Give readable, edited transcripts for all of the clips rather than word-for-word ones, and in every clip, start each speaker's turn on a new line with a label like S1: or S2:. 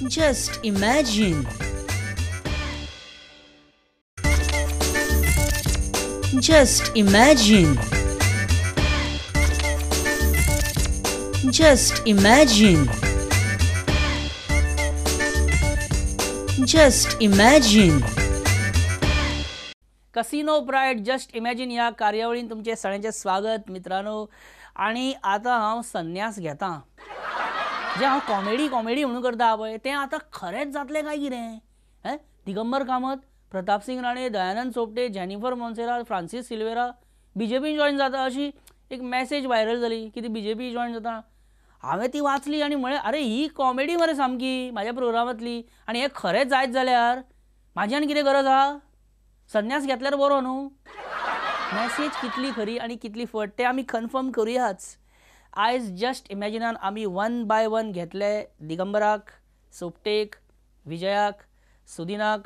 S1: Just imagine. Just imagine. Just imagine. Just imagine.
S2: Casino pride just imagine ह्या कार्यावळीन तुमचे सगळ्यांचे स्वागत मित्रांनो. आणि आता हांव संन्यास घेता. जे हांव कॉमेडी म्हणून करता पळय तें आतां खरेंच जातलें काय कितें? दिगंबर कामत, प्रताप सिंग राणे, दयानंद सोपटे, जेनिफर मोन्सेरात, फ्रांसीस सिल्वेरा बीजेपी जॉइन जाता अशी एक मॅसेज व्हायरल जाली की ती बीजेपी जॉइन जाता. हांवें ती वाचली आनी म्हळें अरे ही कॉमेडी मरे सामकी म्हाज्या प्रोग्रामांतली आनी हें खरेंच जायत जाल्यार म्हाजी आनी कितें गरज आहा? संन्यास घेतल्यार बरो न्हू. मॅसेज कितली खरी आनी कितली फट तें आमी कन्फर्म करुयाच. आयज जस्ट इमॅजिनान आमी वन बाय वन घेतले दिगंबराक, सोपटेक, विजयाक, सुदिनाक,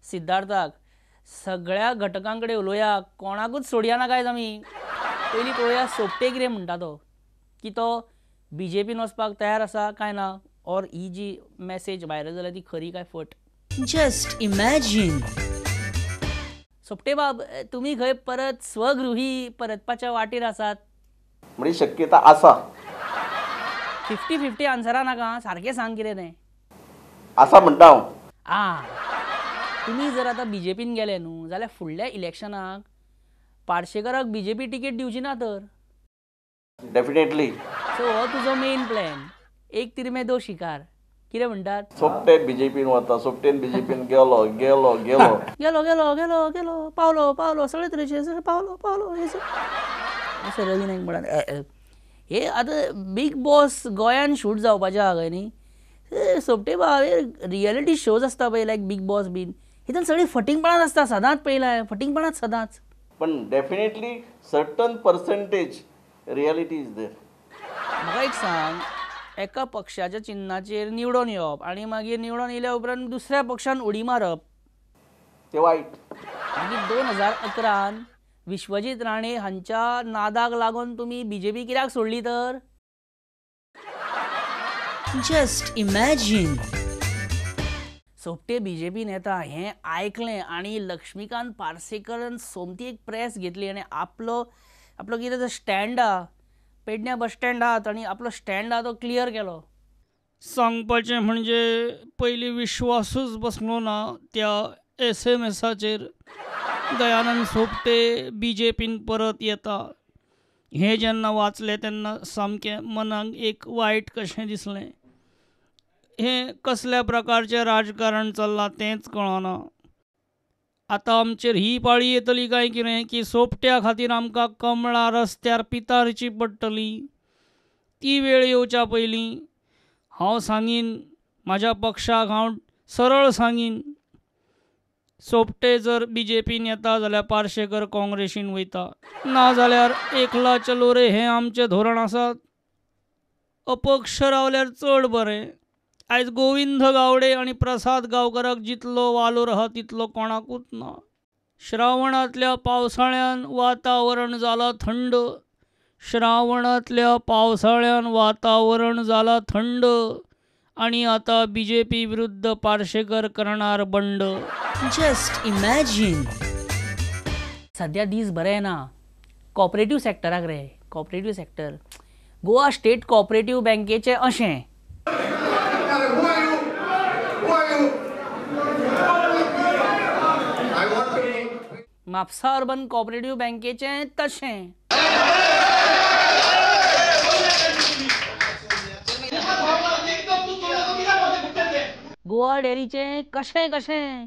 S2: सिद्धार्थाक. सगळ्या घटकां कडेन उलोवया, कोणाकूच सोडया ना गायज आमी. पयलीं पळोवया सोपटे कितें म्हणटा तो, की तो बीजेपीन वचपाक तयार आसा काय ना, ऑर ही जी मॅसेज व्हायरल जाल्या ती खरी काय फट.
S1: Just imagine.
S2: सोपटे बाब, तुम्ही खंय परत स्वगृही परतपाच्या वाटेर आसात?
S3: म्हणजे शक्यता आसा.
S2: 50-50 आन्सरा नाका, सारकें सांग कितें तें.
S3: आसा म्हणटा हांव.
S2: तुम्ही जर आता बीजेपीन गेले न्हू जाल्यार फुडल्या इलेक्शनाक पार्सेकराक बीजेपी टिकेट दिवची ना तर.
S3: डेफिनेटली.
S2: सो हो तुजो मेन प्लॅन. एक तीर में दो शिकार. कितें म्हणटात?
S3: सोपटे बीजेपीन वता, सोपटेन बीजेपीन गेलो गेलो गेलो
S2: गेलो गेलो गेलो गेलो पावलो पावलो सगळे तरेचे पावलो पावलो असं रवी नाईक म्हणटात. हे आतां बीग बॉस गोंयान शूट जावपाचें आहा खंय न्ही. सोपटे बाब हे रियलिटी शोज आसता पळय लायक बीग बॉस बीन हितून सगळी फटिंगपणाच आसता. सदांच पळयलां फटिंगपणाच सदांच.
S3: पण definitely certain percentage reality is there.
S2: म्हाका एक सांग, एका पक्षाच्या चिन्हाचेर निवडून येवप आनी मागीर निवडून येयल्या उपरांत दुसऱ्या पक्षान उडी मारप
S3: ते वायट.
S2: मागीर 2011 विश्वजीत राणे हांच्या नादाक लागून तुम्ही बीजेपी कित्याक सोडली तर?
S1: Just imagine.
S2: सोपटे बीजेपीन येता हें आयकलें आनी लक्ष्मीकांत पार्सेकरान सोमती एक प्रेस घेतली आनी आपलो कितें तो स्टँड आहा पेडण्या बस स्टँड आहात आनी आपलो स्टँड आहा तो क्लियर केलो. सांगपाचें म्हणजे पयलीं विश्वासूच बसलो ना त्या SMS-चेर दयानंद सोपटे बीजेपीन परत येता. हें जेन्ना वाचलें तेन्ना सामकें मनाक एक वायट कशें दिसलें. हें कसल्या प्रकारचें राजकारण चल्लां तेंच कळना. आतां आमचेर ही पाळी येतली काय कितें की सोपट्या खातीर आमकां कमळां रस्त्यार पितारची पडटली. ती वेळ येवच्या पयलीं हांव सांगीन म्हाज्या पक्षाक, हांव सरळ सांगीन सोपटे जर बीजेपीन येता जाल्यार पार्सेकर काँग्रेसीन वयता. ना जाल्यार एकला चलो रे हें आमचें धोरण आसा. अपक्ष रावल्यार चड बरें. आयज गोविंद गावडे आनी प्रसाद गांवकाराक जितलो वालोर आहा तितलो कोणाकूच ना. श्रावणांतल्या पावसाळ्यान वातावरण जालां थंड. श्रावणांतल्या पावसाळ्यान वातावरण जालां थंड आनी आतां बीजेपी विरुद्ध पार्सेकर करणार बंड.
S1: Just imagine.
S2: सध्या दीस बरे ना कॉपरेटिव्ह सॅक्टराक रे. Cooperative sector Goa state cooperative बँकेचें अशें. म्हापसा अर्बन कॉपरेटिव्ह बँकेचें तशें. गोवा डेअरीचें कशें कशें.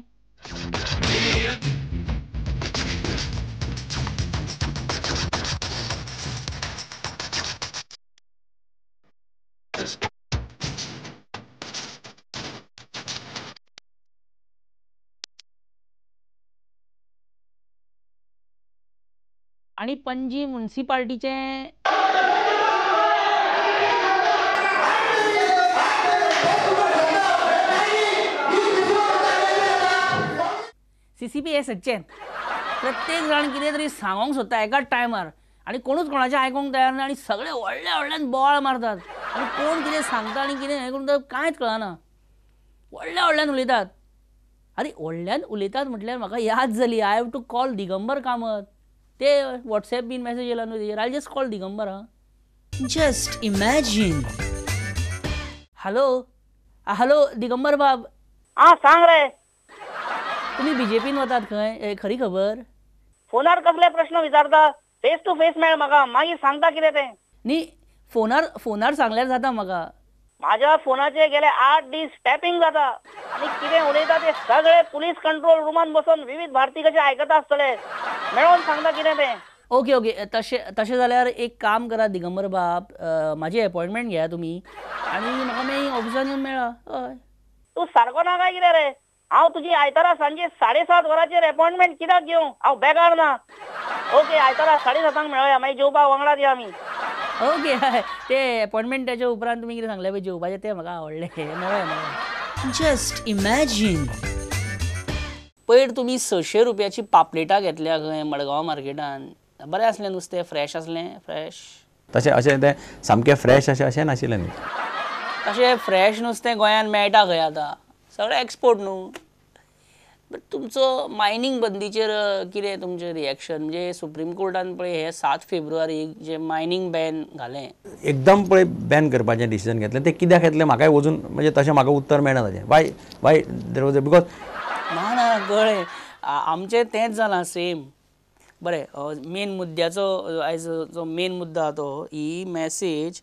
S2: आणि पणजी म्युनिसिपालिटीचें CCP हे सच्चें प्रत्येक जाण कितें तरी सांगूंक सोदता एकाच टायमार आनी कोणूच कोणाचें आयकूंक तयार ना आनी सगळे व्हडल्यान बोवाळ मारतात आनी कोण कितें सांगता आनी कितें हें करून कांयच कळना. व्हडल्यान उलयतात. अरे व्हडल्यान उलयतात म्हटल्यार म्हाका याद जाली, I have to call Digambar Kamat. ते व्हॉट्सॅप बीन मॅसेज येयला न्हू तेजेर, I just call Digambar.
S1: Just imagine.
S2: Hello Digambar बाब,
S4: सांग रे.
S2: तुम्ही बीजेपीन वतात खंय? खरी खबर?
S4: फोनार कसले प्रश्न विचारता? फेस टू फेस मेळ म्हाका, मागीर सांगता कितें तें.
S2: न्ही, फोनार सांगल्यार जाता म्हाका.
S4: माझ्या फोनाचे गेले 8 दीस टॅपिंग जाता आणि कितें उलयता ते सगळे पुलीस कंट्रोल रुमान बसून विविध भारती कशे आयकता आसतले. मेळोन सांगता कितें तें.
S2: ओके तशें जाल्यार एक काम करा दिगंबर बाब, म्हाजी अपॉयंटमेंट घेया तुमी आनी म्हाका मागीर ऑफिसान येवन मेळा. हय.
S4: तूं सारको ना काय कितें रे? हांव तुजी आयतारा सांजे 7:30 वरांचेर अपॉयंटमेंट कित्याक घेवं? हांव बेकार ना. ओके, आयतारा 7:30 मेळया, मागीर जेवपाक वांगडाच या आमी.
S2: ओके हय, ते अपॉयंटमेंटाच्या उपरांत तुमी कितें सांगलें पळय जेवपाचें, तें म्हाका आवडलें. मेळया.
S1: Just imagine.
S2: पयर तुमी 600 रुपयाची पापलेटां घेतल्या खंय मडगांव मार्केटान. बरें आसलें नुस्तें, फ्रेश आसलें, फ्रेश.
S5: तशें अशें तें सामकें फ्रेश अशें नाशिल्लें न्ही.
S2: तशें फ्रेश नुस्तें गोंयांत मेळटा खंय आतां? सगळें एक्सपोर्ट न्हू. बट तुमचो मायनींग बंदीचेर कितें तुमचें रिएक्शन? म्हणजे सुप्रीम कोर्टान पळय हे 7 फेब्रुवारीक जे मायनींग बॅन घालें,
S5: एकदम पळय बॅन करपाचें डिसिजन घेतलें. तें कित्याक घेतलें म्हाकाय वचून म्हणजे तशें म्हाका उत्तर मेळना ताचें. वाय देर वॉज बिकॉज
S2: ना कळ्ळें. आमचें तेंच जालां सेम. बरें, मेन मुद्द्याचो आयज जो मेन मुद्दा तो ही मॅसेज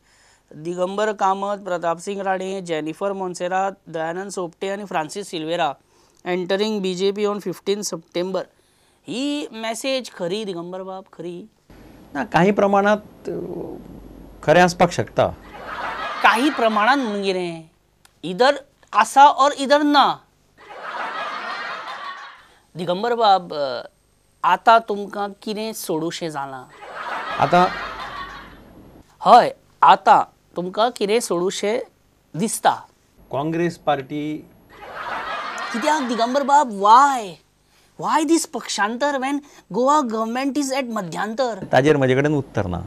S2: दिगंबर कामत, प्रताप सिंग राणे, जेनिफर मोन्सेरात, दयानंद सोपटे आनी Francis Silveira entering BJP on 15 September. He message खरी दिगंबर बाब? खरी?
S5: ना, काही प्रमाणात खरें आसपाक शकता.
S2: काही प्रमाणात म्हणून कितें? इधर आसा और इधर ना. दिगंबर बाब, आतां तुमकां कितें सोडूशें जालां? हय, आतां तुमकां कितें सोडूशें दिसता?
S5: Congress party.
S2: कित्याक दिगंबर बाब? वाय दीस पक्षांतर when Goa government is at मध्यांतर?
S5: ताजेर म्हजे कडेन उत्तर ना.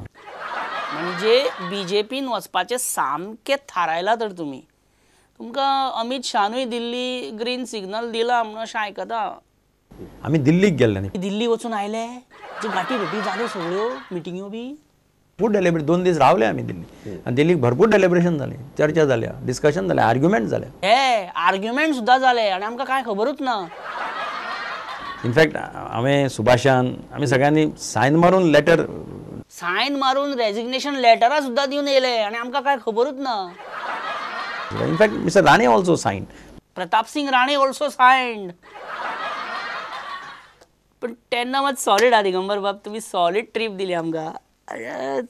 S2: म्हणजे BJPन वचपाचें सामकें थारायलां तर तुमी. तुमकां अमित शाहनूय दिल्ली ग्रीन सिग्नल दिला म्हणून अशें आयकता.
S5: आमी दिल्लीक गेल्ले न्ही.
S2: दिल्ली वचून आयले, जे गाठी भेटी जाल्यो सगळ्यो, मिटिंग्यो बी.
S5: भरपूर डेलिब्रेट 2 दीस रावले आमी दिल्ली. आनी दिल्लीक भरपूर डेलिब्रेशन जालें, चर्चा जाल्या, डिस्कशन जालें, आर्ग्युमेंट जालें.
S2: हे आर्ग्युमेंट सुद्दां जाले आनी आमकां कांय खबरूच ना.
S5: इनफॅक्ट हांवें सुभाषान आमी सगळ्यांनी सायन मारून
S2: रेजिग्नेशन लेटरां सुद्दां दिवन येयले आनी आमकां कांय खबरूच ना.
S5: In fact mister Rane also sign.
S2: Pratap Singh Rane also signed. पण तेन्ना मात सॉलिड हा दिगंबर बाब, तुमी सॉलिड ट्रीप दिली आमकां.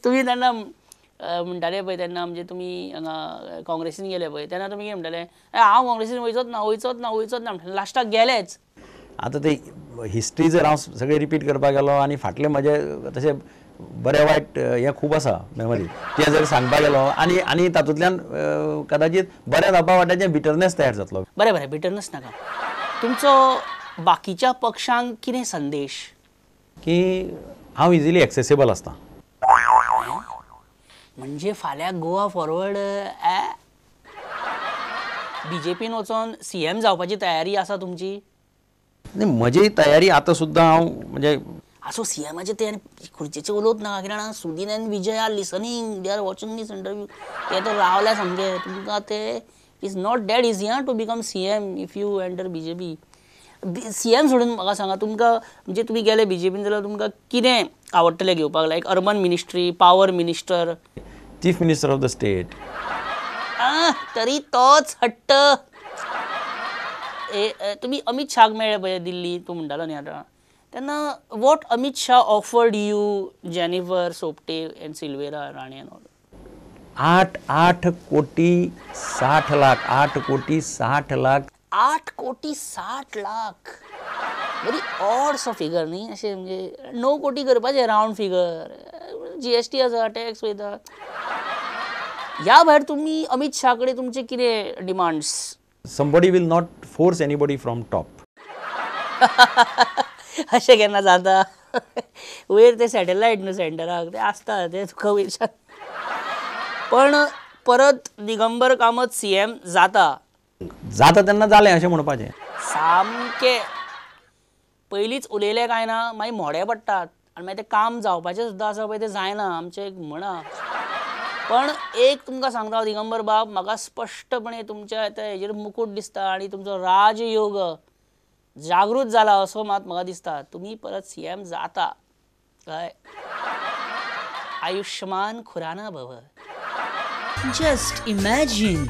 S2: तुमी तेन्ना म्हणटाले पळय, तेन्ना म्हणजे तुमी हांगा काँग्रेसीन गेले पळय, तेन्ना तुमी कितें म्हणटाले? हांव काँग्रेसीन वयचोच ना म्हणटाले. लास्टाक गेलेच.
S5: आतां ते हिस्ट्री जर हांव सगळें रिपीट करपाक गेलो आनी फाटलें म्हजे तशें बरें वायट हें खूब आसा मेमरी, तें जर सांगपाक गेलो आनी तातूंतल्यान कदाचित बऱ्या जावपा वाट्याचें बिटरनेस तयार जातलो.
S2: बरें बिटरनेस नाका. तुमचो बाकीच्या पक्षांक कितें संदेश?
S5: की हांव इजिली एक्सेसिबल आसता.
S2: म्हणजे फाल्यां गोवा फॉरवर्ड BJPन वचोन CM जावपाची तयारी आसा तुमची?
S5: म्हजी तयारी आतां सुद्दां हांव म्हणजे
S2: असो CMचे ते खुर्चेचे उलोवच नाका, कित्याक सुदीन आनी Vijay are listening, they are watching this interview. ते तर रावल्या सामके. तुमकां ते is not that easy to become CM if you enter BJP. CM सोडून म्हाका सांगा, तुमकां म्हणजे तुमी गेले BJPन जाल्यार तुमकां कितें आवडटलें घेवपाक? Like urban ministry, power minister,
S5: chief minister of the state.
S2: तरी तोच हट्ट. तुमी अमित शाहक मेळ्ळे पळय दिल्ली, तूं म्हणटालो न्ही आतां, तेन्ना what Amit Shah offered you Jennifer Sopte end Silveira Rane end all?
S5: 8 कोटी 60 लाख. 8 कोटी 60 लाख.
S2: 8 कोटी 60 lakh. Very odd so figure न्ही? अशें म्हणजे 9 कोटी करपाचें रावंड फिगर. GST आसा, टॅक्स वयता. ह्या भायर तुमी अमित शाह कडेन तुमचे कितें demands?
S5: Somebody will not force anybody from top.
S2: अशें केन्ना जाता? वयर ते सॅटेलायट न्हू सेंटराक, ते आसता ते तुका वयरच्यान. पण परत दिगंबर कामत CM जाता.
S5: जाता तेन्ना जालें अशें म्हणपाचें.
S2: सामके पयलींच उलयले काय ना मागीर मोडे पडटात आनी मागीर तें काम जावपाचें सुद्दां आसा पळय तें जायना आमचें एक म्हणा. पण एक तुमकां सांगता दिगंबर बाब, म्हाका स्पश्टपणे तुमच्या हेजेर मुकूट दिसता आनी तुमचो राजयोग जागृत जाला असो मात म्हाका दिसता. तुमी परत CM जाता कळ्ळें. आयुष्यमान खुराना भव.
S1: Just imagine.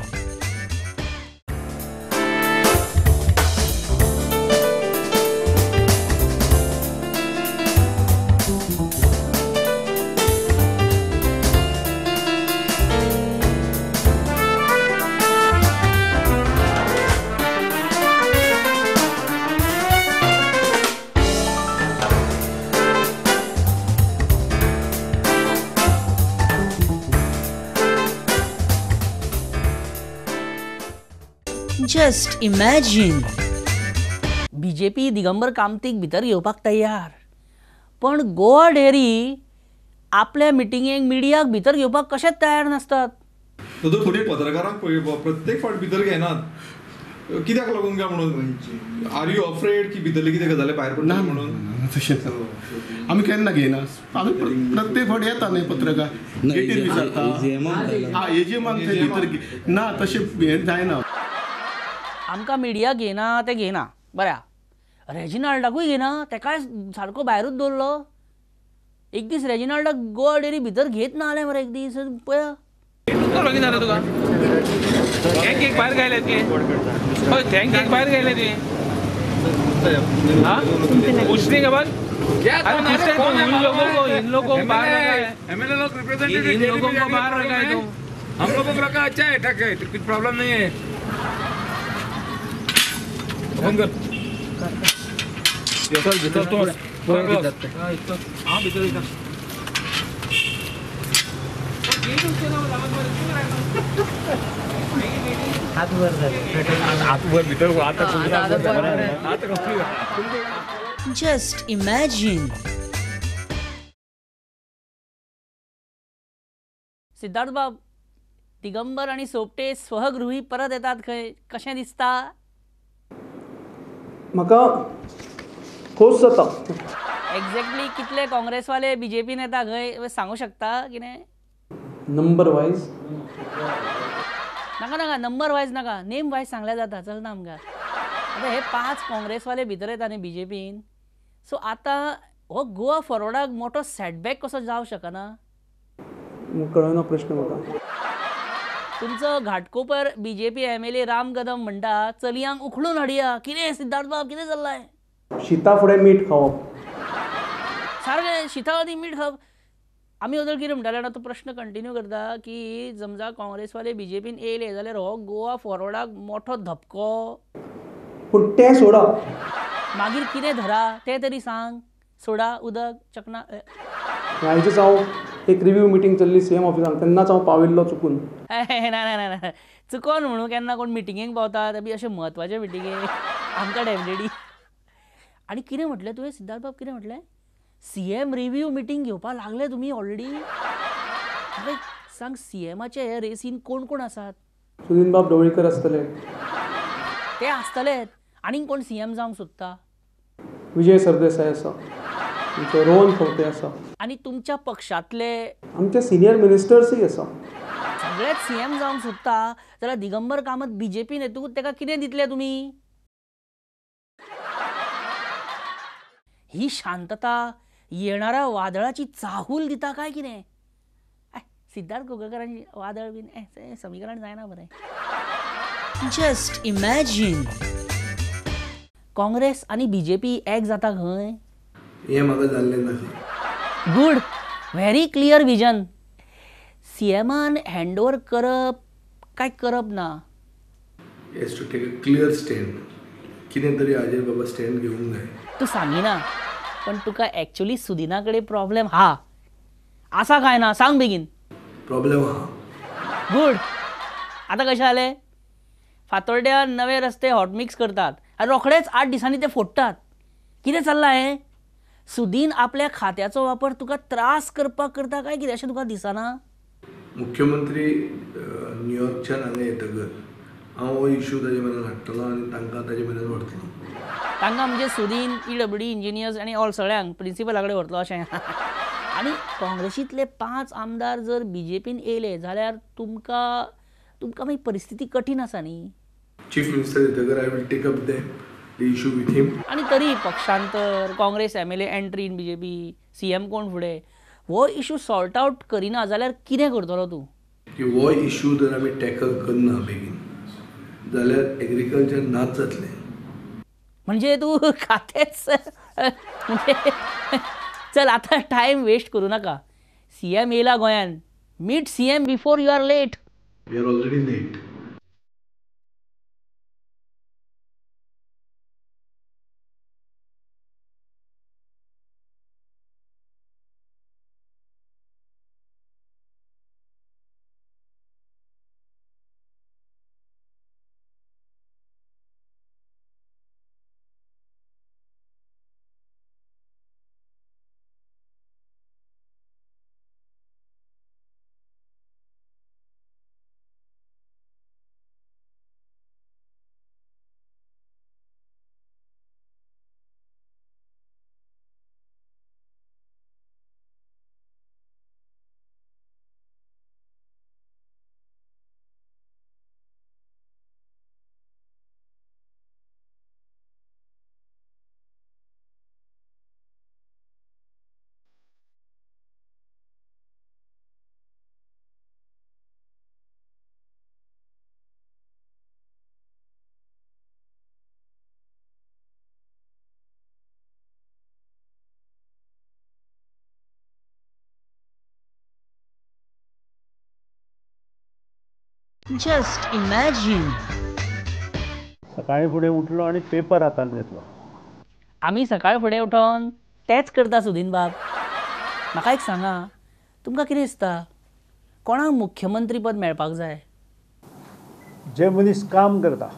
S1: Just imagine.
S2: BJP Digambar कामतीक भितर घेवपाक तयार, पण गोवा डेअरी आपल्या मिटिंगेक मिडियाक भितर घेवपाक कशेंच तयार नासतात.
S6: तो फुडें पत्रकारांक प्रत्येक फावट भितर घेनात. कित्याक लागून काय म्हणून आर यू अफ्रेड की भितरले कितें गजाली भायर पडटा म्हणून?
S7: तशें आमी केन्ना घेयना. आमी प्रत्येक फावट येता न्ही पत्रकार गेटीर विचारता. एजीएमाक ते भितर ना तशें हें जायना.
S2: आमकां मिडिया घेना ते घेना बऱ्या. रेजिनाल्डाकूय घेना, तेकाय सारको भायरूच दवरलो. एक दीस रेजिनाल्डाक गोवा डेअरी भितर घेत ना जालें मरे एक दीस पळया.
S8: लगीन जालें तुका थँक एक भायर गायले ते हय थँक एक भायर गायले ते पूछने के बाद इन लोगों को बाहर रखा है.
S9: एमएलए लोग रिप्रेजेंटेटिव
S8: इन लोगों को बाहर रखा है. तुम
S9: हम लोगों को रखा अच्छा है, ठीक है, कुछ प्रॉब्लम नहीं है. फोन कर चल भीतर तो हाँ भीतर भीतर हाथ भीतर
S1: Just imagine.
S2: सिद्धार्थ बाब, दिगंबर आणि सोपटे स्वगृही परत येतात खंय, कशें दिसता?
S10: म्हाका खोस जाता.
S2: एक्झॅक्टली कितले काँग्रेसवाले BJP येता खंय सांगू शकता कितें?
S10: नंबर वायज
S2: नाका नाका नंबर वायज नाका, नेम वायज सांगल्यार जाता चलना आमकां. आतां हे 5 काँग्रेसवाले भितर येता न्ही BJPन. सो आतां हो गोवा फॉरवर्डाक मोठो सेटबॅक कसो जावं शकना?
S10: कळना प्रश्न म्हाका.
S2: तुमचो घाटकोपर BJP MLA राम कदम म्हणटा चलयांक उखलून हाडया. कितें सिद्धार्थ बाब कितें चल्लाय?
S10: शिता फुडें मीठ खावप.
S2: सारकें शिता आनी मीठ खावप. आमी अदर कितें म्हणटाले जाणा, तो प्रश्न कंटिन्यू करता की समजा काँग्रेसवाले BJPन येयले जाल्यार हो गोवा फॉरवर्डाक मोठो धपको.
S10: पूण तें सोडा,
S2: मागीर कितें धरा तें तरी सांग. सोडा, उदक, चकना.
S10: आयजच हांव एक रिव्यू मिटींग चल्ली CM ऑफिसांत, तेन्नाच हांव पाविल्लो चुकून.
S2: ना चुकोन म्हणून केन्ना कोण मिटिंगेक पावता ते बी अशें म्हत्वाचे मिटिंगेक आमकां डेमलेडी. आनी कितें म्हटलें तुवें सिद्धार्थ बाब, कितें म्हटलें? CM रिव्यू मिटींग घेवपाक लागले तुमी ऑलरेडी. सांग CMचे हे रेसीन कोण कोण आसात?
S10: सुनील बाब ढवळीकर आसतले.
S2: ते आसतलेच. आनीक कोण CM जावंक सोदता?
S10: विजय सरदेसाय आसा, तुमचो रोहन खंवटे आसा,
S2: आनी तुमच्या पक्षांतले
S10: आमचे सिनियर मिनिस्टर्सूय आसा.
S2: सगळेच CM जावंक सोदता जाल्यार दिगंबर कामत BJPन येतूच तेका कितें दितले तुमी? ही शांतता येणाऱ्या वादळाची चाहूल दिता काय कितें? सिद्धार्थ कोगलकरांची वादळ बीन समीकरण जायना बरें.
S1: Just imagine.
S2: काँग्रेस आणि BJP एक जाता खंय?
S7: हें म्हाका जाल्लें ना.
S2: Good, very clear vision. CMन हँडओव्हर करप काय करप ना?
S7: Has to take a clear stand. कितें तरी हाजेर बाबा स्टँड घेवंक जाय.
S2: तू सांगिना, पण तुका एक्चुअली सुदिना कडेन प्रॉब्लेम हा आसा काय ना सांग बेगीन.
S7: प्रॉब्लेम आहा.
S2: गुड. आता कशें जालें? फातोर्ड्या नवे रस्ते हॉटमिक्स करतात आनी रोखडेच 8 दिसांनी ते फोडटात. कितें चल्लां हें? सुदीन आपल्या खात्याचो वापर तुका त्रास करपाक करता काय कितें अशें तुका दिसना?
S7: मुख्यमंत्री न्यूयॉर्कच्यान हांगा येतगर हांव हो इश्यू ताजे मेरेन हाडटलो आनी तांकां ताजे मेरेन व्हरतलो.
S2: तांकां म्हणजे सुदीन PWD इंजिनियर्स आनी ऑल सगळ्यांक प्रिंसिपला कडेन व्हरतलो अशें. आनी काँग्रेसींतले 5 आमदार जर BJPन येयले जाल्यार तुमकां मागीर परिस्थिती कठीण आसा न्ही.
S7: चीफ मिनिस्टर येतकर I will take up the issue with him.
S2: आनी तरी पक्षांतर, Congress MLA entry in BJP, CM कोण फुडें, हो इश्यू सॉर्ट आउट करिना जाल्यार कितें करतलो तूं?
S7: की हो इश्यू जर आमी टॅकल करना बेगीन जाल्यार एग्रीकल्चर नाच जातलें.
S2: म्हणजे तूं खातेच म्हणजे चल आतां टायम वेस्ट करूं नाका. CM येयला गोंयान. Meet CM before you are late.
S7: We are already late.
S1: Just imagine.
S11: सकाळी फुडें उठलो आनी पेपर हातान घेतलो.
S2: आमी सकाळी फुडें उठोन तेंच करता सुदीन बाब. म्हाका एक सांगा, तुमकां कितें दिसता कोणाक मुख्यमंत्री पद मेळपाक जाय?
S11: जे मनीस काम करता.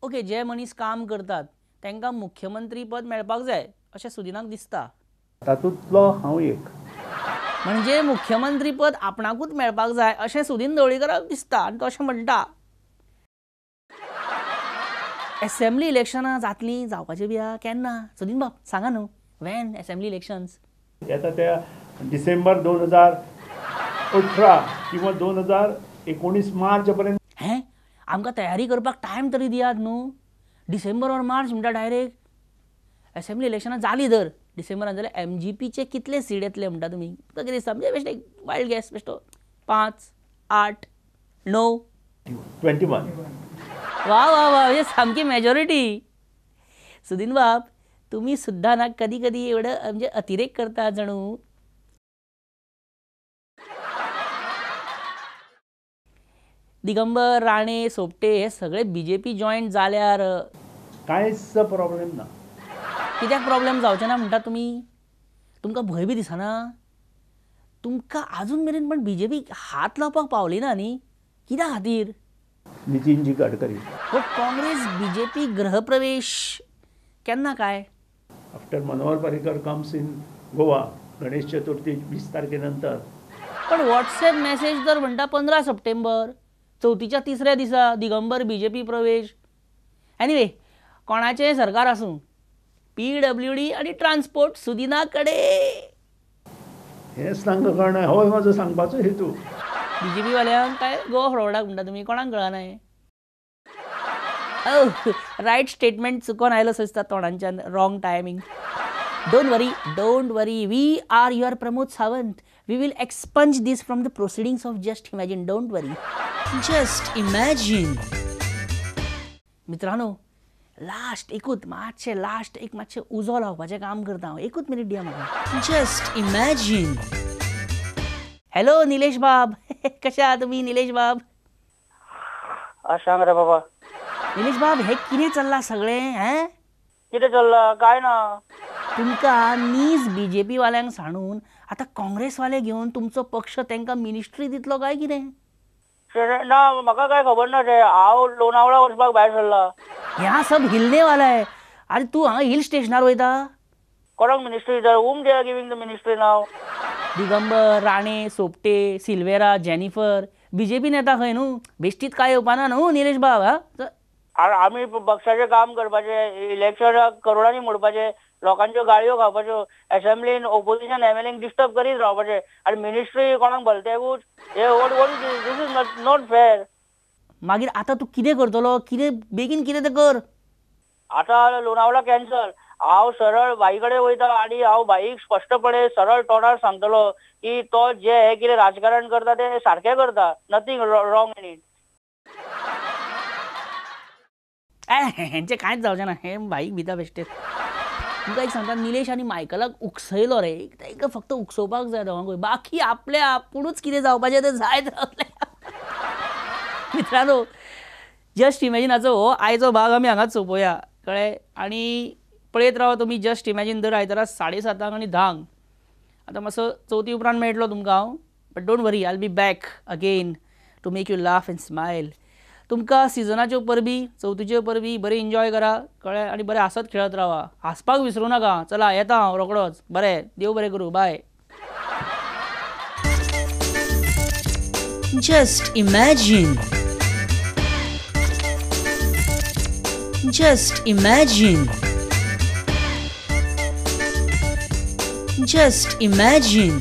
S2: ओके, जे मनीस काम करतात तांकां मुख्यमंत्री पद मेळपाक जाय अशें सुदिनाक दिसता.
S11: तातूंतलो हांव एक.
S2: म्हणजे मुख्यमंत्री पद आपणाकूच मेळपाक जाय अशें सुदीन ढवळीकराक दिसता आनी तो अशें म्हणटा. असेंब्ली इलेक्शनां जातलीं जावपाची बिया केन्ना? सुदीन बाब सांगा न्हू. Wien assembly elections?
S11: येता त्या डिसेंबर 2018 किंवा 2019 मार्च पर्यंत.
S2: हें, आमकां तयारी करपाक टायम तरी दियात न्हू. डिसेंबर और मार्च म्हणटा डायरेक्ट. असेंब्ली इलेक्शनां जालीं धर डिसेंबरान जाल्यार MGPचे कितले सीट येतले म्हणटा तुमी? तुका कितें दिसता? म्हणजे बेश्टे वायल्ड गॅस बेश्टो 5, 8, 9,
S11: 21.
S2: वा वा वा, म्हणजे सामकी मेजॉरिटी. सुदीन बाब तुम्ही सुद्धा ना कधी कधी एवढं म्हणजे अतिरेक करता जणू. दिगंबर, राणे, सोपटे हे सगळे BJP जॉईन जाल्यार
S11: कांयच प्रॉब्लेम ना.
S2: कित्याक प्रॉब्लेम जावचे ना म्हणटा तुमी? तुमकां भंय बी दिसना? तुमकां आजून मेरेन पण BJP हात लावपाक पावली ना न्ही? कित्या खातीर?
S11: नितीनजी गडकरी.
S2: हो काँग्रेस BJP ग्रहप्रवेश केन्ना काय?
S11: After Manohar Parrikar comes in Goa Ganesh Chaturthi 20 तारखेनंतर.
S2: पण व्हॉट्सॲप मेसेज तर म्हणटा 15 सप्टेंबर, चवथीच्या 3ऱ्या दिसा दिगंबर BJP प्रवेश. एनिवे कोणाचें सरकार आसूं, PWD आनी ट्रान्सपोर्ट सुदिना कडेन.
S11: हेंच तांकां कळना. हो म्हजो सांगपाचो हेतू.
S2: BJP वाल्यांक काय गोवा फॉरवर्डाक म्हणटा तुमी? कोणाक कळना हें? रायट स्टेटमेंट चुकोन आयलो सो दिसता तोंडांच्यान. Wrong timing. Don't worry, we are your Pramod Sawant. We will expunge this from the proceedings of just imagine. Don't worry.
S1: Just imagine.
S2: मित्रांनो, लास्ट मातशें उजो लावपाचें काम करता हांव. एकूच मिनीट दिया म्हाका.
S1: Just imagine.
S2: हॅलो निलेश बाब. कशे आहात तुमी निलेश बाब?
S4: सांग रे बाबा.
S2: निलेश बाब, हे कितें चल्लां सगळें? हें
S4: कितें चल्लां? काय ना.
S2: तुमकां नीज BJP वाल्यांक सांडून आतां काँग्रेसवाले घेवन तुमचो पक्ष तांकां मिनिस्ट्री दितलो काय कितें?
S4: ना, म्हाका काय खबर ना रे. हांव लोणावळा वचपाक भायर सरला.
S2: ह्या सब हिलने वाला है. अरे तूं हांगा हिल स्टेशनार वयता?
S4: कोणाक मिनिस्ट्री जाय? whom they are giving the ministry now?
S2: Digambar, Rane, Sopte, Silveira, Jennifer BJP नेता खंय न्हू बेश्टीत काय येवपाना न्हू निलेश बाब
S4: आमी पक्षाचें काम करपाचें इलेक्शन करोडांनी मोडपाचें लोकांच्यो गाळयो खावपाच्यो असेंब्लीन ओपोजिशन MLAंक डिस्टर्ब करीत रावपाचें आनी मिनिस्ट्री कोणाक भलतेकूच हे दीस इज नॉट फेअर.
S2: मागीर आतां तूं कितें करतलो कितें बेगीन कितें तें कर.
S4: आतां लोणावळा कॅन्सल. हांव सरळ भाई कडेन वयता आनी हांव भाईक स्पश्टपणे सरळ तोंडार सांगतलो की तो जे हे कितें राजकारण करता तें सारकें करता. Nothing wrong in it.
S2: हेंचें कांयच जावचें ना. हे भाईक भिता बेश्टेत. तुमकां एक सांगता निलेश आनी मायकलाक उकसयलो रे. तांकां फक्त उकसोवपाक जाय दोगांकूय. बाकी आपल्या आपुणूच कितें जावपाचें तें जायत रावलें. मित्रांनो जस्ट इमॅजिनाचो हो आयचो भाग आमी हांगाच सोंपोवया कळ्ळें. आनी पळयत रावा तुमी जस्ट इमॅजिन दर आयतारा 7:30 आनी 10. आतां मातसो चवथी उपरांत मेळटलो तुमकां हांव. But don't worry I will be back again to make you laugh and smile. तुमकां सिजनाच्यो परबी चवथीच्यो परबी बरें एन्जॉय करा कळ्ळें. आनी बरें हांसत खेळत रावा. हांसपाक विसरूं नाका. चला येता हांव रोखडोच. बरें देव बरें करूं. Bye.
S1: Just imagine. Just imagine. Just imagine.